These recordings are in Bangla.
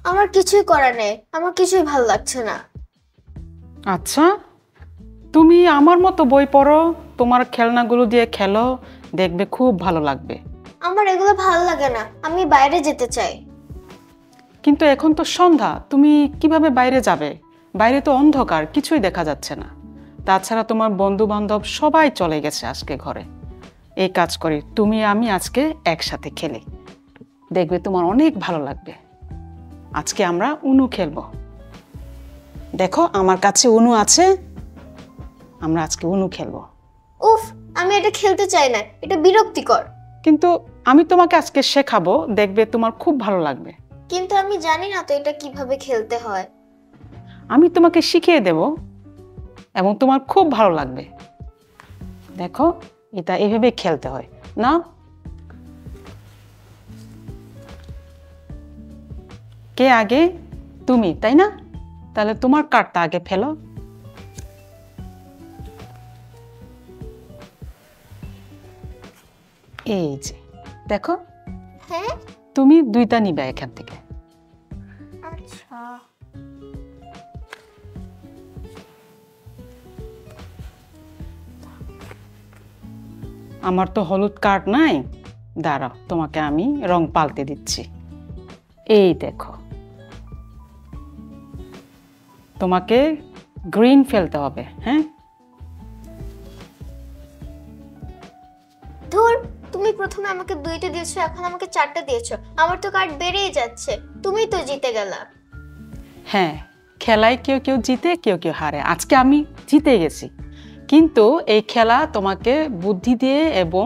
আমার কিছুই করার নেই, আমার কিছুই ভালো লাগছে না। আচ্ছা, তুমি আমার মতো বই পড়ো, তোমার খেলনাগুলো দিয়ে খেলো, দেখবে খুব ভালো লাগবে। আমার এগুলো ভালো লাগে না, আমি বাইরে যেতে চাই। কিন্তু এখন তো সন্ধ্যা, তুমি কিভাবে বাইরে যাবে? বাইরে তো অন্ধকার, কিছুই দেখা যাচ্ছে না। তাছাড়া তোমার বন্ধু বান্ধব সবাই চলে গেছে আজকে ঘরে। এই কাজ করি, তুমি আমি আজকে একসাথে খেলি, দেখবে তোমার অনেক ভালো লাগবে। আজকে আমরা উনু খেলবো। দেখো আমার কাছে উনু আছে, আমরা আজকে উনু খেলবো। উফ, আমি এটা খেলতে চাই না, এটা বিরক্তিকর। কিন্তু আমি তোমাকে আজকে শেখাবো, দেখবে তোমার খুব ভালো লাগবে। কিন্তু আমি জানি না তো এটা কিভাবে খেলতে হয়। আমি তোমাকে শিখিয়ে দেব এবং তোমার খুব ভালো লাগবে। দেখো, এটা এভাবে খেলতে হয় না। কে আগে? তুমি, তাই না? তাহলে তোমার কার্ডটা আগে ফেলো। এই যে দেখো, হ্যাঁ, তুমি দুইটা নিবে এখান থেকে। আচ্ছা। আমার তো হলুদ কার্ড নাই, দাঁড়াও তোমাকে আমি রং পাল্টে দিচ্ছি। এই দেখো, তোমাকে গ্রিন ফেলতে হবে। হ্যাঁ, ধুর, তুমি প্রথমে আমাকে দুইটা দিয়েছো, এখন আমাকে চারটা দিয়েছো। আমার তো কার্ড বেড়েই যাচ্ছে। তুমি তো জিতে গেলা। হ্যাঁ, খেলায় কেউ কেউ জিতে, কেউ কেউ হারে। আজকে আমি জিতে গেছি, কিন্তু এই খেলা তোমাকে বুদ্ধি দিয়ে এবং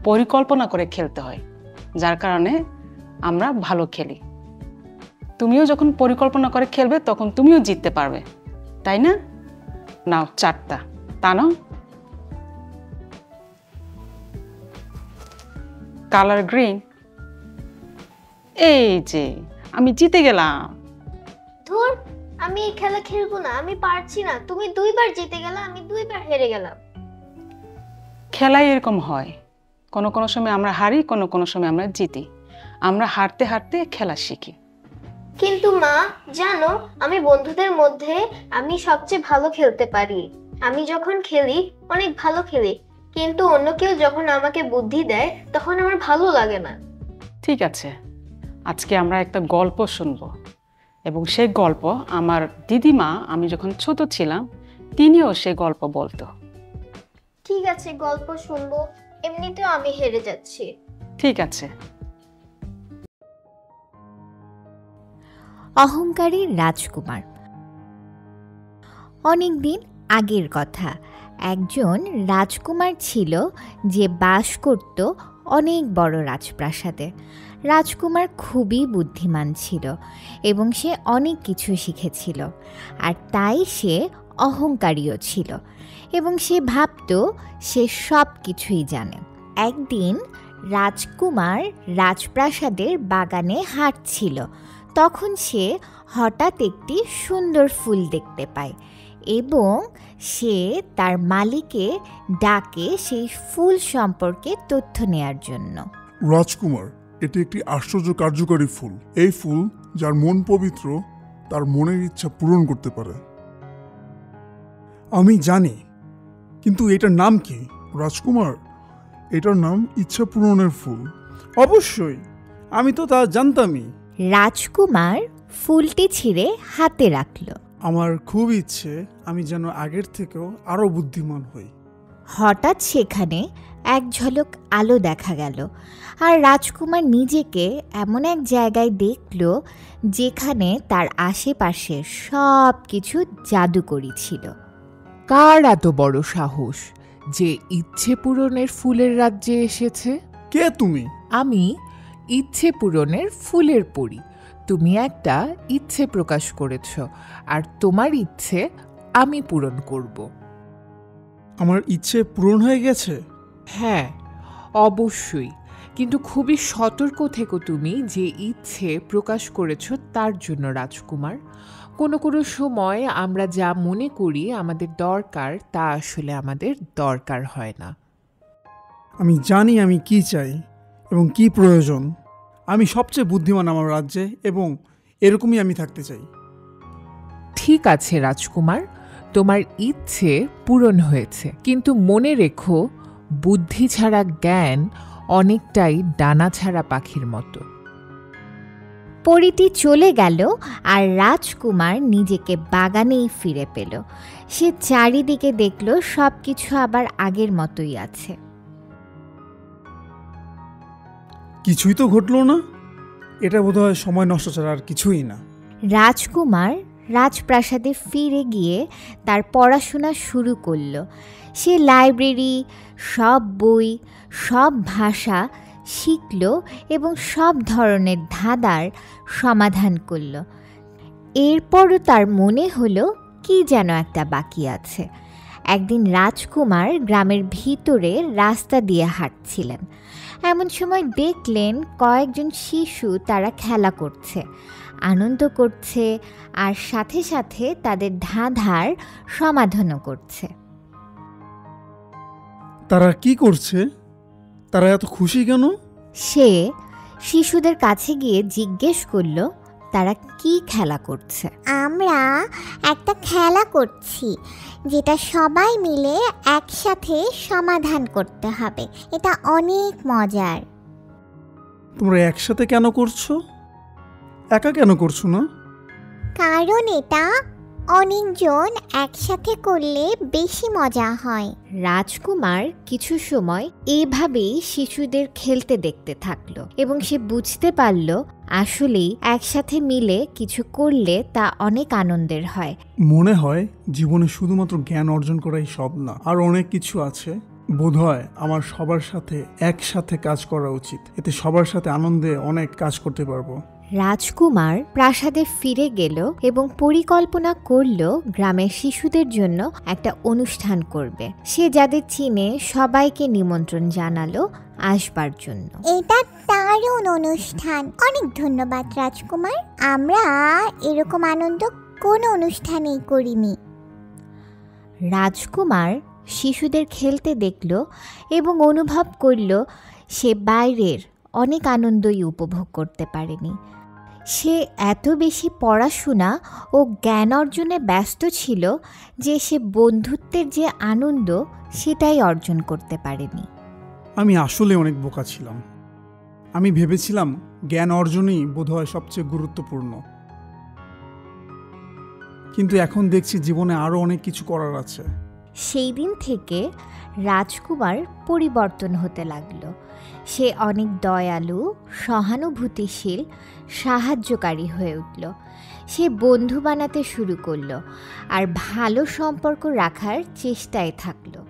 পরিকল্পনা করে খেলতে হয়, যার কারণে আমরা ভালো খেলি। তুমিও যখন পরিকল্পনা করে খেলবে তখন তুমিও জিততে পারবে, তাই না? নাও চারটা, তা নাও। Colour green. এই যে আমি জিতে গেলাম। ধুর, আমি এই খেলা খেলবো না, আমি পারছি না। তুমি দুইবার জিতে গেলা, আমি দুইবার হেরে গেলাম। খেলায় এরকম হয়, কোনো কোনো সময় আমরা হারি, কোনো কোনো সময় আমরা জিতি। আমরা হারতে হারতে খেলা শিখি। কিন্তু মা, জানো, আমি বন্ধুদের মধ্যে আমি সবচেয়ে ভালো খেলতে পারি। আমি যখন খেলি অনেক ভালো খেলি, কিন্তু অন্য কেউ যখন আমাকে বুদ্ধি দেয় তখন আমার ভালো লাগে না। ঠিক আছে, আজকে আমরা একটা গল্প শুনবো, এবং সেই গল্প আমার দিদিমা আমি যখন ছোট ছিলাম তিনিও সেই গল্প বলতো। ঠিক আছে, গল্প শুনবো। এমনিতেও আমি হেরে যাচ্ছি। ঠিক আছে। অহংকারী রাজকুমার। অনেকদিন আগের কথা, একজন রাজকুমার ছিল যে বাস করত অনেক বড় রাজপ্রাসাদে। রাজকুমার খুবই বুদ্ধিমান ছিল এবং সে অনেক কিছু শিখেছিল, আর তাই সে অহংকারীও ছিল এবং সে ভাবত সে সব কিছুই জানে। একদিন রাজকুমার রাজপ্রাসাদের বাগানে হাঁটছিল, তখন সে হঠাৎ একটি সুন্দর ফুল দেখতে পায় এবং সে তার মালিকে ডাকে সেই ফুল সম্পর্কে তথ্য নেয়ার জন্য। রাজকুমার, এটি একটি আশ্চর্য কার্যকারী ফুল। এই ফুল যার মন পবিত্র তার মনের ইচ্ছা পূরণ করতে পারে। আমি জানি, কিন্তু এটার নাম কি? রাজকুমার, এটার নাম ইচ্ছা পূরণের ফুল। অবশ্যই, আমি তো তা জানতামই। রাজকুমার ফুলটি ছিঁড়ে হাতে রাখল। আমার খুব ইচ্ছে আমি যেন আগের থেকেও আরো বুদ্ধিমান হই। হঠাৎ সেখানে এক ঝলক আলো দেখা গেল, আর রাজকুমার নিজেকে এমন এক জায়গায় দেখল যেখানে তার আশেপাশে সব কিছু জাদুকরী ছিল। কার এত বড় সাহস যে ইচ্ছে পূরণের ফুলের রাজ্যে এসেছে? কে তুমি? আমি ইচ্ছে পূরণের ফুলের পরী। তুমি একটা ইচ্ছে প্রকাশ করেছ, আর তোমার ইচ্ছে আমি পূরণ করব। আমার ইচ্ছে পূরণ হয়ে গেছে? হ্যাঁ, অবশ্যই, কিন্তু খুবই সতর্ক থেকো তুমি যে ইচ্ছে প্রকাশ করেছ তার জন্য রাজকুমার। কোনো কোনো সময় আমরা যা মনে করি আমাদের দরকার তা আসলে আমাদের দরকার হয় না। আমি জানি আমি কি চাই এবং কি প্রয়োজন। আমি সবচেয়ে বুদ্ধিমান আমার রাজ্যে এবং এরকমই আমি থাকতে চাই। ঠিক আছে রাজকুমার, তোমার ইচ্ছে পূরণ হয়েছে, কিন্তু মনে রেখো বুদ্ধি ছাড়া জ্ঞান অনেকটাই ডানা ছাড়া পাখির মতো। পরীটি চলে গেল আর রাজকুমার নিজেকে বাগানেই ফিরে পেল। সে চারিদিকে দেখল সব কিছু আবার আগের মতোই আছে। কিছুই তো ঘটলো না। এটা বোধহয় সময় নষ্ট ছাড়া আর কিছুই না। রাজকুমার রাজপ্রাসাদে ফিরে গিয়ে তার পড়াশোনা শুরু করল। সে লাইব্রেরি, সব বই, সব ভাষা শিখল এবং সব ধরনের ধাঁধার সমাধান করল। এরপরও তার মনে হলো কি যেন একটা বাকি আছে। একদিন রাজকুমার গ্রামের ভিতরে রাস্তা দিয়ে হাঁটছিলেন। এমন সময় দেখলেন কয়েকজন শিশু তারা খেলা করছে, আনন্দ করছে আর সাথে সাথে তাদের ধাঁধার সমাধানও করছে। তারা কি করছে? তারা এত খুশি কেন? সে শিশুদের কাছে গিয়ে জিজ্ঞেস করল তারা কি খেলা করছে। আমরা একটা খেলা করছি যেটা সবাই মিলে একসাথে সমাধান করতে হবে। এটা অনেক মজার। তোমরা একসাথে কেন করছো? একা কেন করছো না? কারণ এটা অনেকজন একসাথে করলে বেশি মজা হয়। রাজকুমার কিছু সময় এভাবেই শিশুদের খেলতে দেখতে থাকলো এবং সে বুঝতে পারল আসলেই একসাথে মিলে কিছু করলে তা অনেক আনন্দের হয়। মনে হয় জীবনে শুধুমাত্র জ্ঞান অর্জন করাই সব না, আর অনেক কিছু আছে। বোধহয় আমার সবার সাথে একসাথে কাজ করা উচিত। এতে সবার সাথে আনন্দে অনেক কাজ করতে পারবো। রাজকুমার প্রাসাদে ফিরে গেল এবং পরিকল্পনা করল গ্রামের শিশুদের জন্য একটা অনুষ্ঠান করবে। সে যাদের চিনে সবাইকে নিমন্ত্রণ জানালো আসবার জন্য। এটা দারুণ অনুষ্ঠান। অনেক ধন্যবাদ রাজকুমার। আমরা এরকম আনন্দ কোনো অনুষ্ঠানেই করিনি। রাজকুমার শিশুদের খেলতে দেখল এবং অনুভব করল সে বাইরের অনেক আনন্দই উপভোগ করতে পারেনি। সে এত বেশি পড়াশোনা ও জ্ঞান অর্জনে ব্যস্ত ছিল যে সে বন্ধুত্বের যে আনন্দ সেটাই অর্জন করতে পারেনি। আমি আসলে অনেক বোকা ছিলাম। আমি ভেবেছিলাম জ্ঞান অর্জনই বোধহয় সবচেয়ে গুরুত্বপূর্ণ, কিন্তু এখন দেখছি জীবনে আরও অনেক কিছু করার আছে। সেই দিন থেকে রাজকুমার পরিবর্তন হতে লাগলো। সে অনেক দয়ালু, সহানুভূতিশীল, সাহায্যকারী হয়ে উঠল। সে বন্ধু বানাতে শুরু করলো আর ভালো সম্পর্ক রাখার চেষ্টায় থাকলো।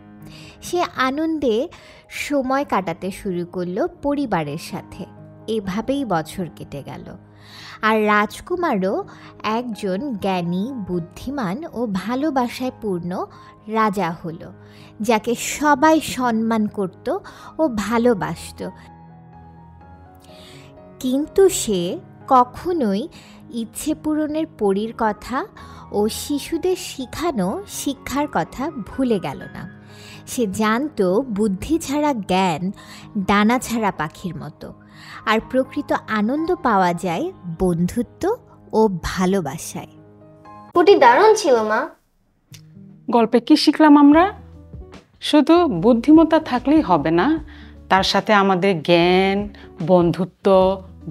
সে আনন্দে সময় কাটাতে শুরু করলো পরিবারের সাথে। এভাবেই বছর কেটে গেল আর রাজকুমারও একজন জ্ঞানী, বুদ্ধিমান ও ভালোবাসায় পূর্ণ রাজা হলো, যাকে সবাই সম্মান করত ও ভালোবাসত। কিন্তু সে কখনোই ইচ্ছে পূরণের পরীর কথা ও শিশুদের শিখানো শিক্ষার কথা ভুলে গেল না। সে জানত বুদ্ধি ছাড়া জ্ঞান ডানা ছাড়া পাখির মতো, আর প্রকৃত আনন্দ পাওয়া যায় বন্ধুত্ব ও ভালোবাসায়। পুটি দারুণ ছিল মা। গল্পে কি শিখলাম আমরা? শুধু বুদ্ধিমত্তা থাকলেই হবে না, তার সাথে আমাদের জ্ঞান, বন্ধুত্ব,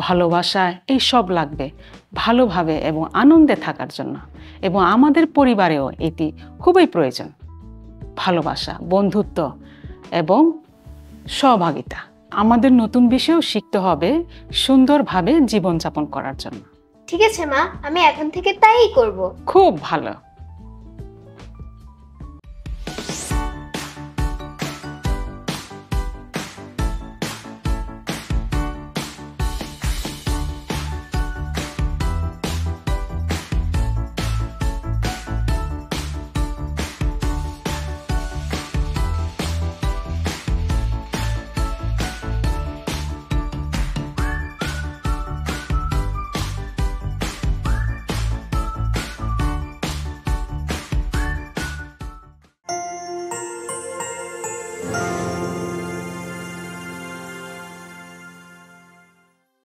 ভালোবাসা এই সব লাগবে ভালোভাবে এবং আনন্দে থাকার জন্য। এবং আমাদের পরিবারেও এটি খুবই প্রয়োজন। ভালোবাসা, বন্ধুত্ব এবং সহভাগিতা। আমাদের নতুন বিষয়ও শিখতে হবে সুন্দরভাবে জীবনযাপন করার জন্য। ঠিক আছে মা, আমি এখন থেকে তাই করব। খুব ভালো।